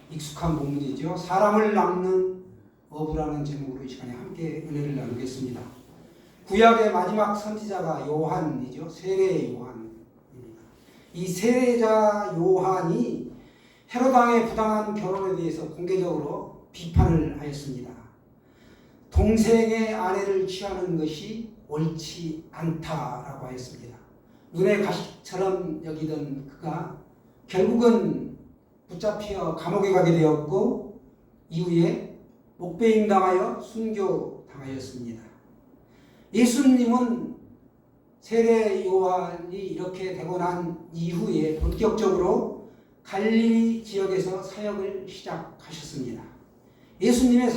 익숙한 본문이죠. 사람을 낚는 어부라는 제목으로 이 시간에 함께 은혜를 나누겠습니다. 구약의 마지막 선지자가 요한이죠. 세례 요한입니다. 이 세례자 요한이 헤롯 왕의 부당한 결혼에 대해서 공개적으로 비판을 하였습니다. 동생의 아내를 취하는 것이 옳지 않다라고 하였습니다. 눈의 가시처럼 여기던 그가 결국은 붙잡혀 감옥에 가게 되었고 이후에 목배임 당하여 순교당하였습니다. 예수님은 세례 요한이 이렇게 되고 난 이후에 본격적으로 갈릴리 지역에서 사역을 시작하셨습니다. 예수님의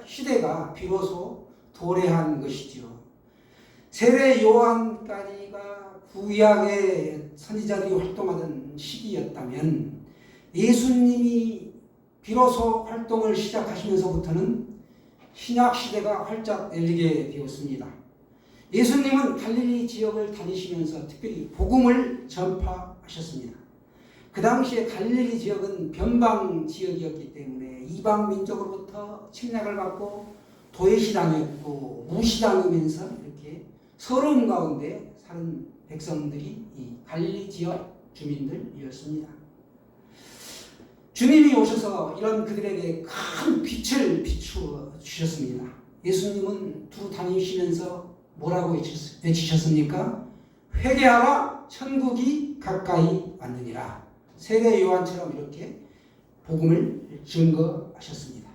시대가 비로소 도래한 것이죠. 세례 요한까지가 구약의 선지자들이 활동하던 시기였다면 예수님이 비로소 활동을 시작하시면서부터는 신약 시대가 활짝 열리게 되었습니다. 예수님은 갈릴리 지역을 다니시면서 특별히 복음을 전파하셨습니다. 그 당시에 갈릴리 지역은 변방 지역이었기 때문에 이방 민족으로부터 침략을 받고 도외시당했고 무시당하면서 이렇게 서러움 가운데 사는 백성들이 이 갈릴리 지역 주민들이었습니다. 주님이 오셔서 이런 그들에게 큰 빛을 비추어 주셨습니다. 예수님은 두루 다니시면서 뭐라고 외치셨습니까? 회개하라, 천국이 가까이 왔느니라. 세례 요한처럼 이렇게 복음을 증거하셨습니다.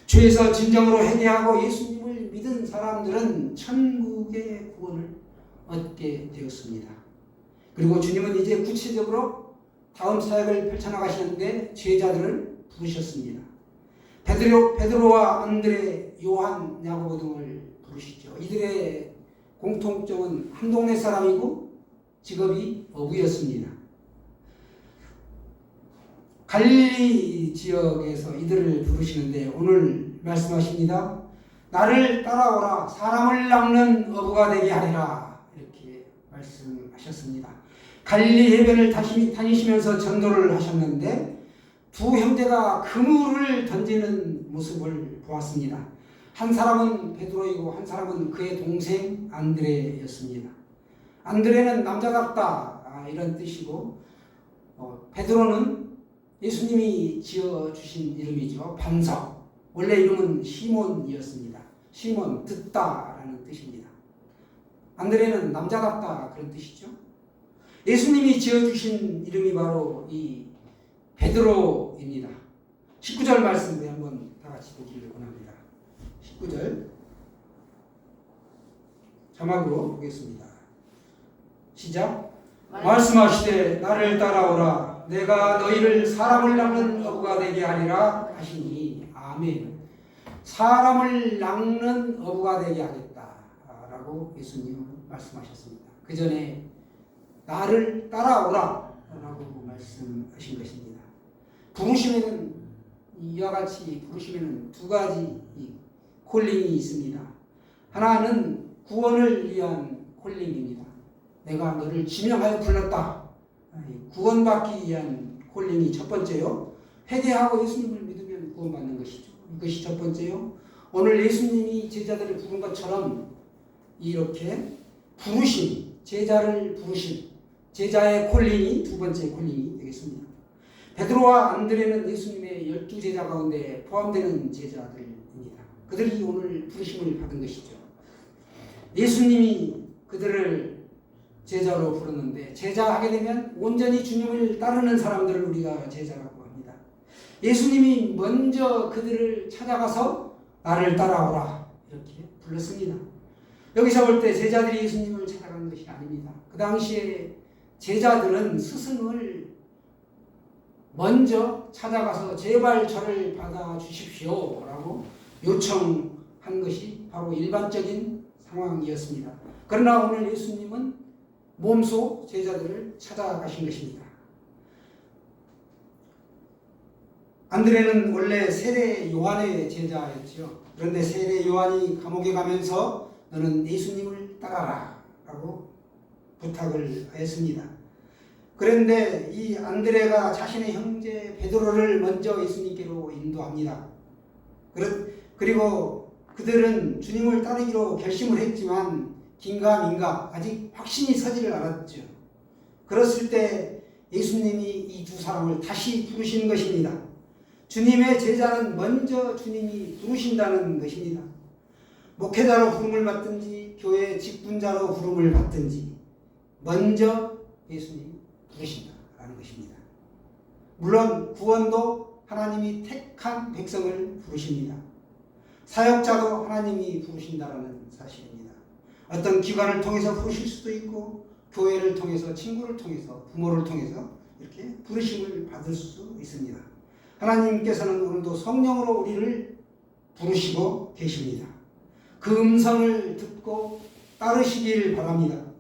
죄에서 진정으로 회개하고 예수님을 믿은 사람들은 천국의 구원을 얻게 되었습니다. 그리고 주님은 이제 구체적으로 다음 사역을 펼쳐나가시는데 제자들을 부르셨습니다. 베드로와 안드레, 요한, 야고보 등을 부르시죠. 이들의 공통점은 한 동네 사람이고 직업이 어부였습니다. 갈릴리 지역에서 이들을 부르시는데 오늘 말씀하십니다. 나를 따라오라, 사람을 낚는 어부가 되게 하리라, 이렇게 말씀하셨습니다. 갈릴리 해변을 다니시면서 전도를 하셨는데 두 형제가 그물을 던지는 모습을 보았습니다. 한 사람은 베드로이고 한 사람은 그의 동생 안드레였습니다. 안드레는 남자답다 이런 뜻이고 베드로는 예수님이 지어주신 이름이죠. 반석. 원래 이름은 시몬이었습니다. 시몬, 듣다라는 뜻입니다. 안드레는 남자답다 그런 뜻이죠. 예수님이 지어주신 이름이 바로 이 베드로입니다. 19절 말씀을 한번 다 같이 보기를 원합니다. 19절 자막으로 보겠습니다. 시작. 말씀하시되 나를 따라오라, 내가 너희를 사람을 낚는 어부가 되게 하리라 하시니. 아멘. 사람을 낚는 어부가 되게 하겠다라고 예수님은 말씀하셨습니다. 그 전에 나를 따라오라 라고 말씀하신 것입니다. 부르심에는 이와 같이 부르심에는 두 가지 콜링이 있습니다. 하나는 구원을 위한 콜링입니다. 내가 너를 지명하여 불렀다. 구원받기 위한 콜링이 첫 번째요. 회개하고 예수님을 믿으면 구원받는 것이죠. 이것이 첫 번째요. 오늘 예수님이 제자들을 부른 것처럼 이렇게 부르심, 제자를 부르심, 제자의 콜링이 두 번째 콜링이 되겠습니다. 베드로와 안드레는 예수님의 12제자 가운데 포함되는 제자들입니다. 그들이 오늘 부르심을 받은 것이죠. 예수님이 그들을 제자로 부르는데 제자하게 되면 온전히 주님을 따르는 사람들을 우리가 제자라고 합니다. 예수님이 먼저 그들을 찾아가서 나를 따라오라 이렇게 불렀습니다. 여기서 볼 때 제자들이 예수님을 찾아가는 것이 아닙니다. 그 당시에 제자들은 스승을 먼저 찾아가서 제발 저를 받아주십시오 라고 요청한 것이 바로 일반적인 상황이었습니다. 그러나 오늘 예수님은 몸소 제자들을 찾아가신 것입니다. 안드레는 원래 세례 요한의 제자였죠. 그런데 세례 요한이 감옥에 가면서 너는 예수님을 따라라 라고 부탁을 하였습니다. 그런데 이 안드레가 자신의 형제 베드로를 먼저 예수님께로 인도합니다. 그리고 그들은 주님을 따르기로 결심을 했지만 긴가민가 아직 확신이 서지를 않았죠. 그랬을 때 예수님이 이 두 사람을 다시 부르시는 것입니다. 주님의 제자는 먼저 주님이 부르신다는 것입니다. 목회자로 부름을 받든지 교회 직분자로 부름을 받든지 먼저 예수님이 부르신다라는 것입니다. 물론 구원도 하나님이 택한 백성을 부르십니다. 사역자도 하나님이 부르신다는 사실입니다. 어떤 기관을 통해서 부르실 수도 있고 교회를 통해서, 친구를 통해서, 부모를 통해서 이렇게 부르심을 받을 수 있습니다. 하나님께서는 오늘도 성령으로 우리를 부르시고 계십니다. 그 음성을 듣고 따르시길 바랍니다.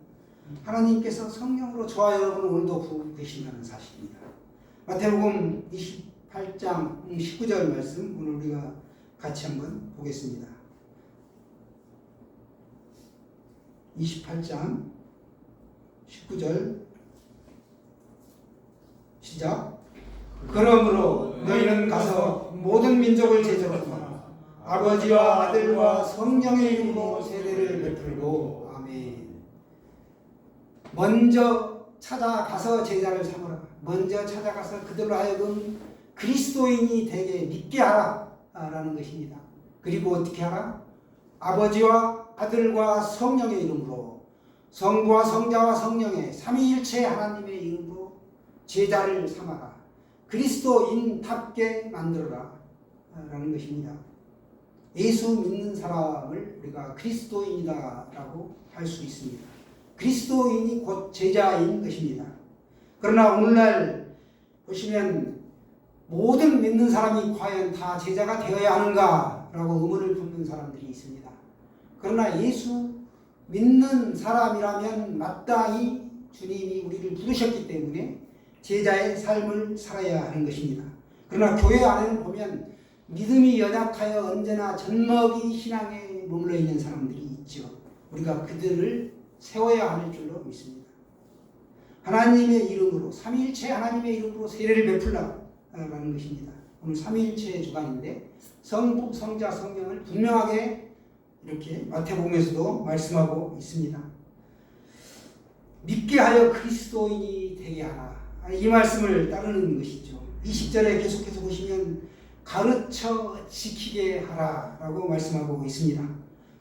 하나님께서 성령으로 저와 여러분을 오늘도 부르고 계신다는 사실입니다. 마태복음 28장 19절 말씀 오늘 우리가 같이 한번 보겠습니다. 28장 19절 시작. 그러므로 너희는 가서 모든 민족을 제자로 삼아 아버지와 아들과 성령의 이름으로 세례를 베풀고 아멘. 먼저 찾아가서 제자를 삼으라. 먼저 찾아가서 그들로 하여금 그리스도인이 되게 믿게 하라 라는 것입니다. 그리고 어떻게 하라? 아버지와 아들과 성령의 이름으로, 성부와 성자와 성령의 삼위일체 하나님의 이름으로 제자를 삼아라. 그리스도인답게 만들어라 라는 것입니다. 예수 믿는 사람을 우리가 그리스도인이다 라고 할 수 있습니다. 그리스도인이 곧 제자인 것입니다. 그러나 오늘날 보시면 모든 믿는 사람이 과연 다 제자가 되어야 하는가 라고 의문을 품는 사람들이 있습니다. 그러나 예수 믿는 사람이라면 마땅히 주님이 우리를 부르셨기 때문에 제자의 삶을 살아야 하는 것입니다. 그러나 교회 안에는 보면 믿음이 연약하여 언제나 젖먹이 신앙에 머물러 있는 사람들이 있죠. 우리가 그들을 세워야 할 줄로 믿습니다. 하나님의 이름으로, 삼위일체 하나님의 이름으로 세례를 베풀라라는 것입니다. 오늘 삼위일체의 주간인데 성부, 성자, 성령을 분명하게 이렇게 마태복음에서도 말씀하고 있습니다. 믿게 하여 그리스도인이 되게 하라. 이 말씀을 따르는 것이죠. 20절에 계속해서 보시면 가르쳐 지키게 하라라고 말씀하고 있습니다.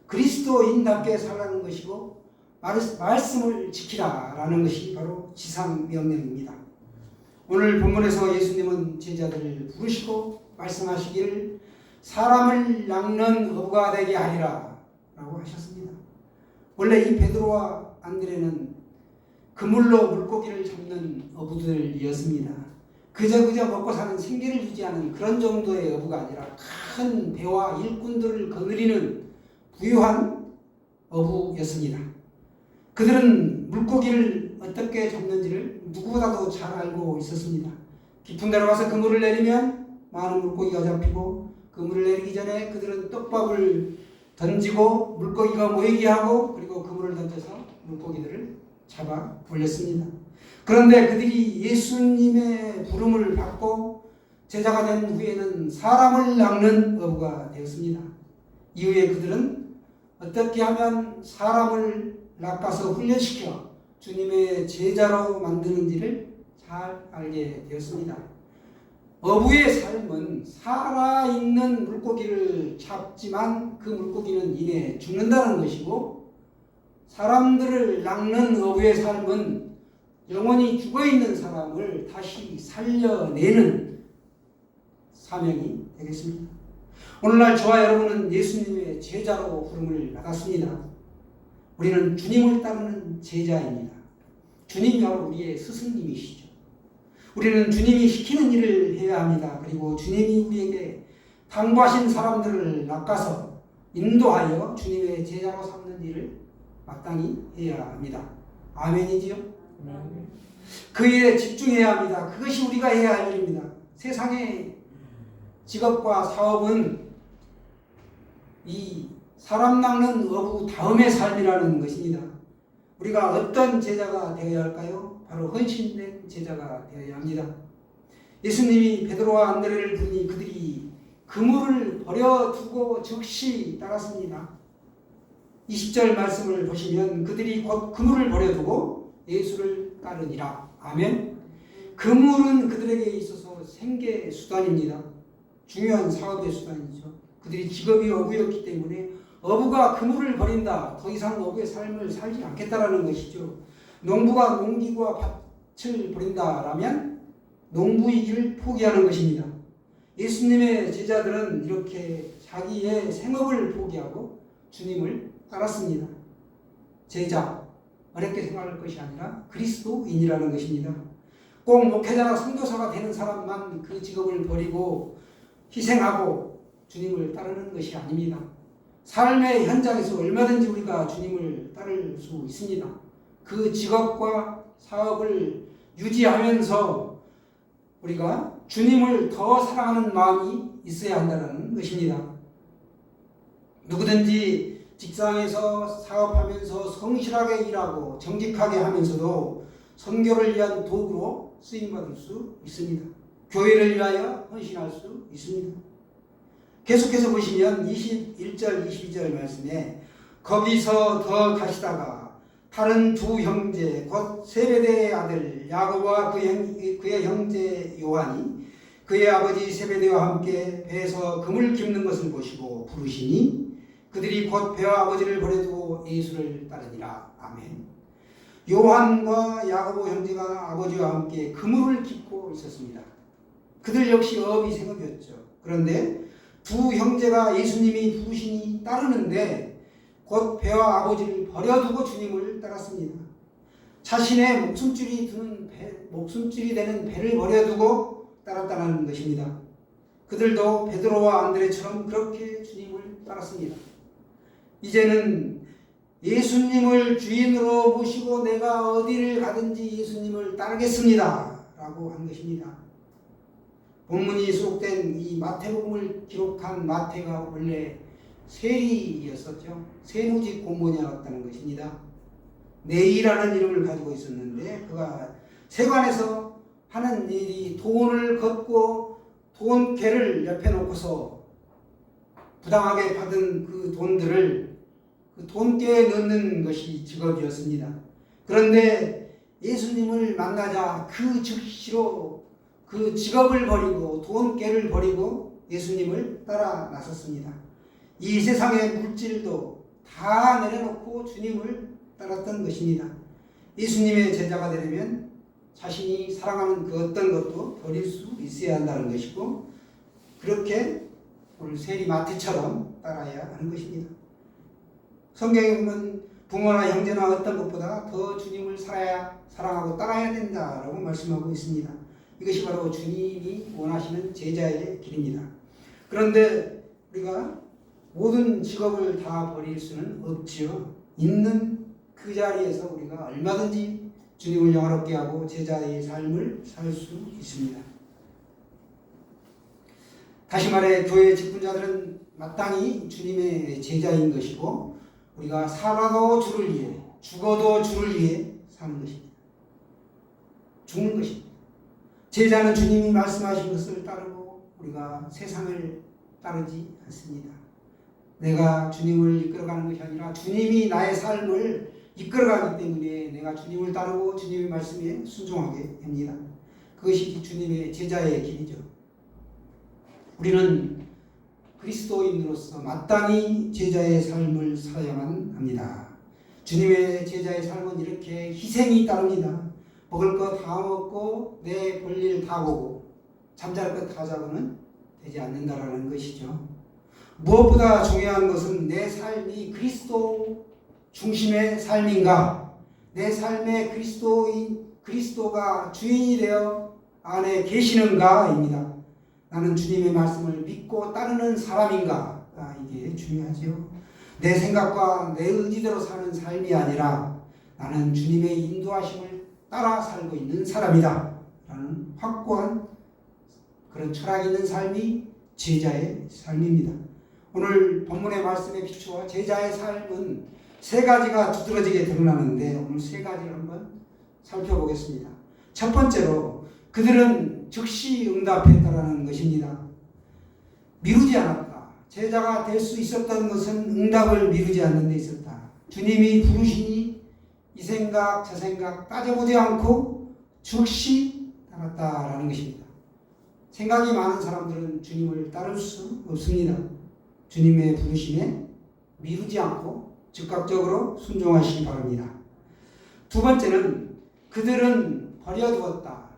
그리스도인답게 살라는 것이고 말씀을 지키라라는 것이 바로 지상명령입니다. 오늘 본문에서 예수님은 제자들을 부르시고 말씀하시기를 사람을 낚는 어부가 되게 하리라 라고 하셨습니다. 원래 이 베드로와 안드레는 그물로 물고기를 잡는 어부들이었습니다. 그저 먹고 사는 생계를 유지하는 그런 정도의 어부가 아니라 큰 배와 일꾼들을 거느리는 부유한 어부였습니다. 그들은 물고기를 어떻게 잡는지를 누구보다도 잘 알고 있었습니다. 깊은 데로 가서 그물을 내리면 많은 물고기가 잡히고 그물을 내리기 전에 그들은 떡밥을 던지고 물고기가 모이게 하고 그리고 그물을 던져서 물고기들을 잡아 올렸습니다. 그런데 그들이 예수님의 부름을 받고 제자가 된 후에는 사람을 낚는 어부가 되었습니다. 이후에 그들은 어떻게 하면 사람을 낚아서 훈련시켜 주님의 제자로 만드는지를 잘 알게 되었습니다. 어부의 삶은 살아있는 물고기를 잡지만 그 물고기는 이내 죽는다는 것이고, 사람들을 낚는 어부의 삶은 영원히 죽어있는 사람을 다시 살려내는 사명이 되겠습니다. 오늘날 저와 여러분은 예수님의 제자로 부름을 받았습니다. 우리는 주님을 따르는 제자입니다. 주님이 바로 우리의 스승님이시죠. 우리는 주님이 시키는 일을 해야 합니다. 그리고 주님이 우리에게 당부하신 사람들을 낚아서 인도하여 주님의 제자로 삼는 일을 마땅히 해야 합니다. 아멘이지요? 그 일에 집중해야 합니다. 그것이 우리가 해야 할 일입니다. 세상의 직업과 사업은 이 사람 낚는 어부 다음의 삶이라는 것입니다. 우리가 어떤 제자가 되어야 할까요? 바로 헌신된 제자가 되어야 합니다. 예수님이 베드로와 안드레를 부르니 그들이 그물을 버려두고 즉시 따랐습니다. 20절 말씀을 보시면 그들이 곧 그물을 버려두고 예수를 따르니라. 아멘. 그물은 그들에게 있어서 생계 수단입니다. 중요한 사업의 수단이죠. 그들이 직업이 어부였기 때문에 어부가 그물을 버린다. 더 이상 어부의 삶을 살지 않겠다라는 것이죠. 농부가 농기구와 밭을 버린다라면 농부의 길을 포기하는 것입니다. 예수님의 제자들은 이렇게 자기의 생업을 포기하고 주님을 따랐습니다. 제자, 어렵게 생각할 것이 아니라 그리스도인이라는 것입니다. 꼭 목회자나 선교사가 되는 사람만 그 직업을 버리고 희생하고 주님을 따르는 것이 아닙니다. 삶의 현장에서 얼마든지 우리가 주님을 따를 수 있습니다. 그 직업과 사업을 유지하면서 우리가 주님을 더 사랑하는 마음이 있어야 한다는 것입니다. 누구든지 직장에서 사업하면서 성실하게 일하고 정직하게 하면서도 선교를 위한 도구로 쓰임받을 수 있습니다. 교회를 위하여 헌신할 수 있습니다. 계속해서 보시면 21절 22절 말씀에 거기서 더 가시다가 다른 두 형제 곧 세베대의 아들 야고보와 그의 형제 요한이 그의 아버지 세베대와 함께 배에서 금을 깁는 것을 보시고 부르시니 그들이 곧 배와 아버지를 버려두고 예수를 따르니라. 아멘. 요한과 야고보 형제가 아버지와 함께 그물을 깁고 있었습니다. 그들 역시 어업이 생업이었죠. 그런데 두 형제가 예수님이 부르시니 따르는데 곧 배와 아버지를 버려두고 주님을 따랐습니다. 자신의 목숨줄이 되는 배를 버려두고 따랐다는 것입니다. 그들도 베드로와 안드레처럼 그렇게 주님을 따랐습니다. 이제는 예수님을 주인으로 모시고 내가 어디를 가든지 예수님을 따르겠습니다 라고 한 것입니다. 본문이 수록된 이 마태복음을 기록한 마태가 원래 세리였었죠. 세무직 공무원이었다는 것입니다. 네이라는 이름을 가지고 있었는데 그가 세관에서 하는 일이 돈을 걷고 돈개를 옆에 놓고서 부당하게 받은 그 돈들을 그 돈개에 넣는 것이 직업이었습니다. 그런데 예수님을 만나자 그 즉시로 그 직업을 버리고 돈개를 버리고 예수님을 따라 나섰습니다. 이 세상의 물질도 다 내려놓고 주님을 따랐던 것입니다. 예수님의 제자가 되려면 자신이 사랑하는 그 어떤 것도 버릴 수 있어야 한다는 것이고 그렇게 오늘 세리 마태처럼 따라야 하는 것입니다. 성경에 보면 부모나 형제나 어떤 것보다 더 주님을 사랑하고 따라야 된다라고 말씀하고 있습니다. 이것이 바로 주님이 원하시는 제자의 길입니다. 그런데 우리가 모든 직업을 다 버릴 수는 없지요. 있는 그 자리에서 우리가 얼마든지 주님을 영화롭게 하고 제자의 삶을 살 수 있습니다. 다시 말해 교회 직분자들은 마땅히 주님의 제자인 것이고 우리가 살아도 주를 위해 죽어도 주를 위해 사는 것입니다. 죽는 것입니다. 제자는 주님이 말씀하신 것을 따르고 우리가 세상을 따르지 않습니다. 내가 주님을 이끌어가는 것이 아니라 주님이 나의 삶을 이끌어가기 때문에 내가 주님을 따르고 주님의 말씀에 순종하게 됩니다. 그것이 주님의 제자의 길이죠. 우리는 그리스도인으로서 마땅히 제자의 삶을 살아야만 합니다. 주님의 제자의 삶은 이렇게 희생이 따릅니다. 먹을 거 다 먹고 내 볼일 다 보고 잠잘 거 다 자고는 되지 않는다라는 것이죠. 무엇보다 중요한 것은 내 삶이 그리스도 중심의 삶인가, 내 삶에 그리스도가 주인이 되어 안에 계시는가입니다. 나는 주님의 말씀을 믿고 따르는 사람인가, 이게 중요하죠. 내 생각과 내 의지대로 사는 삶이 아니라 나는 주님의 인도하심을 따라 살고 있는 사람이다 라는 확고한 그런 철학 있는 삶이 제자의 삶입니다. 오늘 본문의 말씀에 비추어 제자의 삶은 세 가지가 두드러지게 드러나는데 오늘 세 가지를 한번 살펴보겠습니다. 첫 번째로 그들은 즉시 응답했다라는 것입니다. 미루지 않았다. 제자가 될 수 있었던 것은 응답을 미루지 않는 데 있었다. 주님이 부르시니 이 생각 저 생각 따져보지 않고 즉시 따랐다라는 것입니다. 생각이 많은 사람들은 주님을 따를 수 없습니다. 주님의 부르심에 미루지 않고 즉각적으로 순종하시기 바랍니다. 두 번째는 그들은 버려두었다.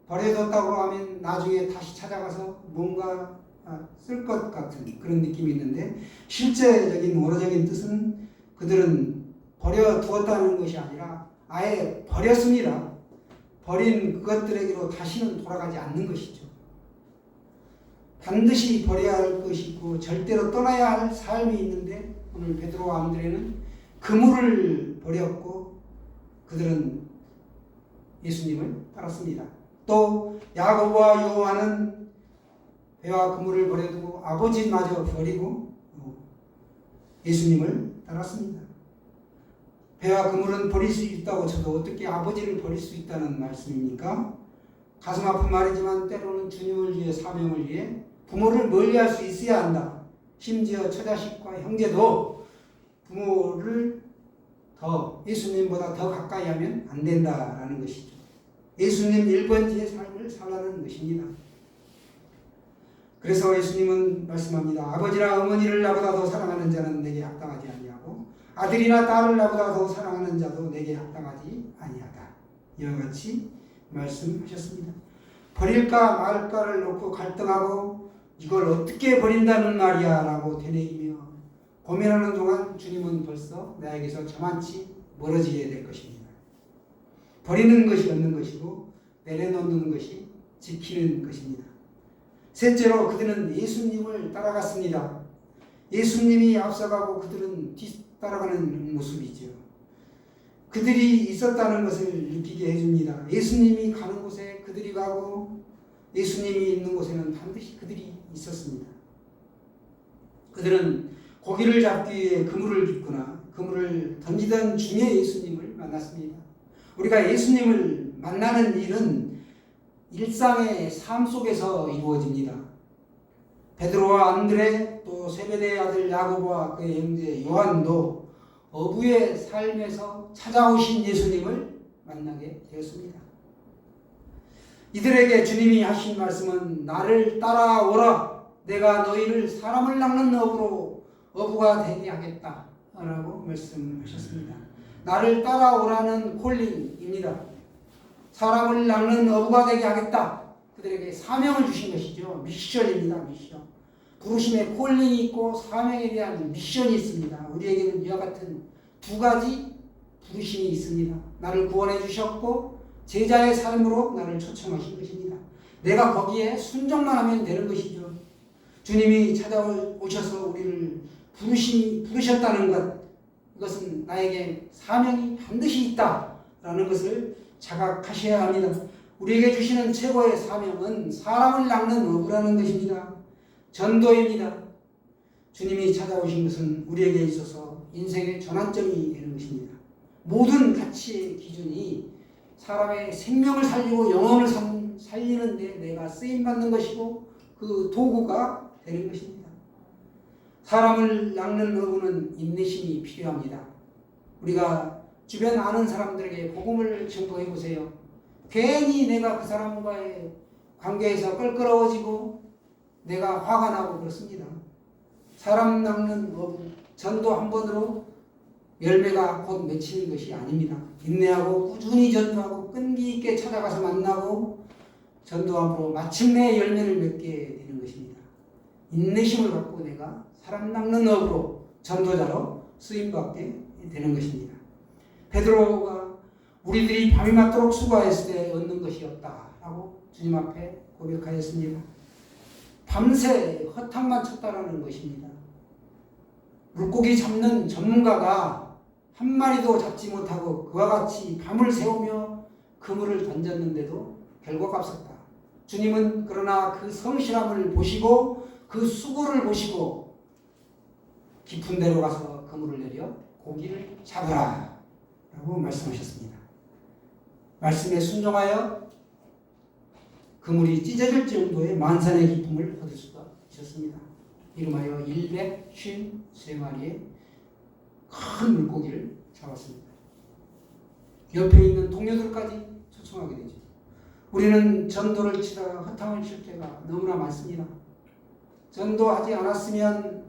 버려뒀다고 하면 나중에 다시 찾아가서 뭔가 쓸 것 같은 그런 느낌이 있는데, 실제적인 원어적인 뜻은 그들은 버려두었다는 것이 아니라 아예 버렸습니다. 버린 그것들에게로 다시는 돌아가지 않는 것이죠. 반드시 버려야 할 것이 있고 절대로 떠나야 할 삶이 있는데, 오늘 베드로와 안드레는 그물을 버렸고 그들은 예수님을 따랐습니다. 또 야고보와 요한은 배와 그물을 버려두고 아버지마저 버리고 예수님을 따랐습니다. 배와 그물은 버릴 수 있다고 쳐도 어떻게 아버지를 버릴 수 있다는 말씀입니까? 가슴 아픈 말이지만 때로는 주님을 위해, 사명을 위해 부모를 멀리할 수 있어야 한다. 심지어 처자식과 형제도 부모를 예수님보다 더 가까이 하면 안 된다라는 것이죠. 예수님 1번지의 삶을 살라는 것입니다. 그래서 예수님은 말씀합니다. 아버지나 어머니를 나보다 더 사랑하는 자는 내게 합당하지 아니하고 아들이나 딸을 나보다 더 사랑하는 자도 내게 합당하지 아니하다. 이와 같이 말씀하셨습니다. 버릴까 말까를 놓고 갈등하고 이걸 어떻게 버린다는 말이야 라고 되뇌이며 고민하는 동안 주님은 벌써 나에게서 저만치 멀어지게 될 것입니다. 버리는 것이 얻는 것이고 내려놓는 것이 지키는 것입니다. 셋째로 그들은 예수님을 따라갔습니다. 예수님이 앞서가고 그들은 뒤따라가는 모습이죠. 그들이 있었다는 것을 느끼게 해줍니다. 예수님이 가는 곳에 그들이 가고 예수님이 있는 곳에는 반드시 그들이 있었습니다. 그들은 고기를 잡기 위해 그물을 깃거나 그물을 던지던 중에 예수님을 만났습니다. 우리가 예수님을 만나는 일은 일상의 삶 속에서 이루어집니다. 베드로와 안드레, 또 세베대의 아들 야고보와 그의 형제 요한도 어부의 삶에서 찾아오신 예수님을 만나게 되었습니다. 이들에게 주님이 하신 말씀은 나를 따라오라, 내가 너희를 사람을 낚는 어부가 되게 하겠다 라고 말씀하셨습니다. 나를 따라오라는 콜링입니다. 사람을 낚는 어부가 되게 하겠다. 그들에게 사명을 주신 것이죠. 미션입니다. 미션. 부르심에 콜링이 있고 사명에 대한 미션이 있습니다. 우리에게는 이와 같은 두 가지 부르심이 있습니다. 나를 구원해 주셨고 제자의 삶으로 나를 초청하신 것입니다. 내가 거기에 순종만 하면 되는 것이죠. 주님이 찾아오셔서 우리를 부르셨다는 것, 이것은 나에게 사명이 반드시 있다라는 것을 자각하셔야 합니다. 우리에게 주시는 최고의 사명은 사람을 낚는 어부라는 것입니다. 전도입니다. 주님이 찾아오신 것은 우리에게 있어서 인생의 전환점이 되는 것입니다. 모든 가치의 기준이 사람의 생명을 살리고 영혼을 살리는 데 내가 쓰임받는 것이고 그 도구가 되는 것입니다. 사람을 낚는 어부는 인내심이 필요합니다. 우리가 주변 아는 사람들에게 복음을 전도해 보세요. 괜히 내가 그 사람과의 관계에서 껄끄러워지고 내가 화가 나고 그렇습니다. 사람 낚는 어부, 전도 한 번으로 열매가 곧 맺히는 것이 아닙니다. 인내하고 꾸준히 전도하고 끈기 있게 찾아가서 만나고 전도함으로 마침내 열매를 맺게 되는 것입니다. 인내심을 갖고 내가 사람 낚는 어부로 전도자로 쓰임받게 되는 것입니다. 베드로가 우리들이 밤이 맞도록 수고했을 때 얻는 것이 없다라고 주님 앞에 고백하였습니다. 밤새 허탕만 쳤다라는 것입니다. 물고기 잡는 전문가가 한 마리도 잡지 못하고 그와 같이 밤을 새우며 그물을 던졌는데도 결과가 없었다. 주님은 그러나 그 성실함을 보시고 그 수고를 보시고 깊은 데로 가서 그물을 내려 고기를 잡으라 라고 말씀하셨습니다. 말씀에 순종하여 그물이 찢어질 정도의 만산의 기쁨을 얻을 수가 있었습니다. 이름하여 153마리의 큰 물고기를 잡았습니다. 옆에 있는 동료들까지 초청하게 되죠. 우리는 전도를 치다가 허탕을 칠 때가 너무나 많습니다. 전도하지 않았으면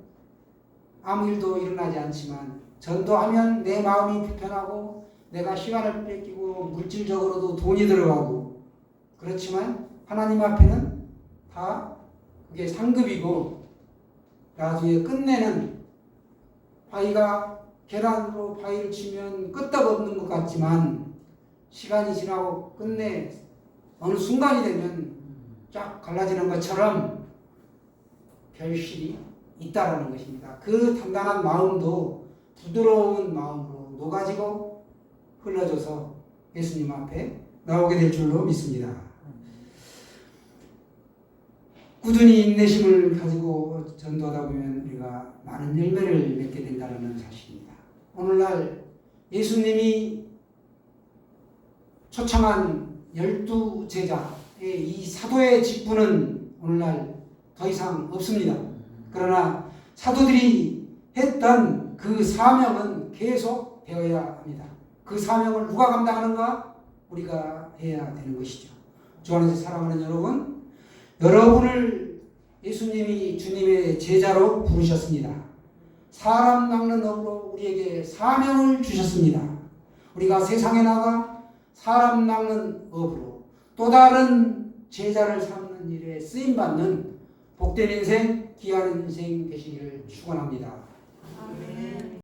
아무 일도 일어나지 않지만 전도하면 내 마음이 불편하고 내가 시간을 뺏기고 물질적으로도 돈이 들어가고 그렇지만 하나님 앞에는 다 그게 상급이고 나중에 끝내는 바위가 계란으로 바위를 치면 끄떡없는 것 같지만 시간이 지나고 끝내 어느 순간이 되면 쫙 갈라지는 것처럼 결실이 있다라는 것입니다. 그 단단한 마음도 부드러운 마음으로 녹아지고 흘러져서 예수님 앞에 나오게 될 줄로 믿습니다. 꾸준히 인내심을 가지고 전도하다 보면 우리가 많은 열매를 맺게 된다는 사실입니다. 오늘날 예수님이 초청한 12제자의 이 사도의 직분은 오늘날 더 이상 없습니다. 그러나 사도들이 했던 그 사명은 계속 되어야 합니다. 그 사명을 누가 감당하는가? 우리가 해야 되는 것이죠. 주 안에서 사랑하는 여러분, 여러분을 예수님이 주님의 제자로 부르셨습니다. 사람 낚는 업으로 우리에게 사명을 주셨습니다. 우리가 세상에 나가 사람 낚는 업으로 또 다른 제자를 삼는 일에 쓰임받는 복된 인생, 귀한 인생 되시기를 축원합니다. 아멘.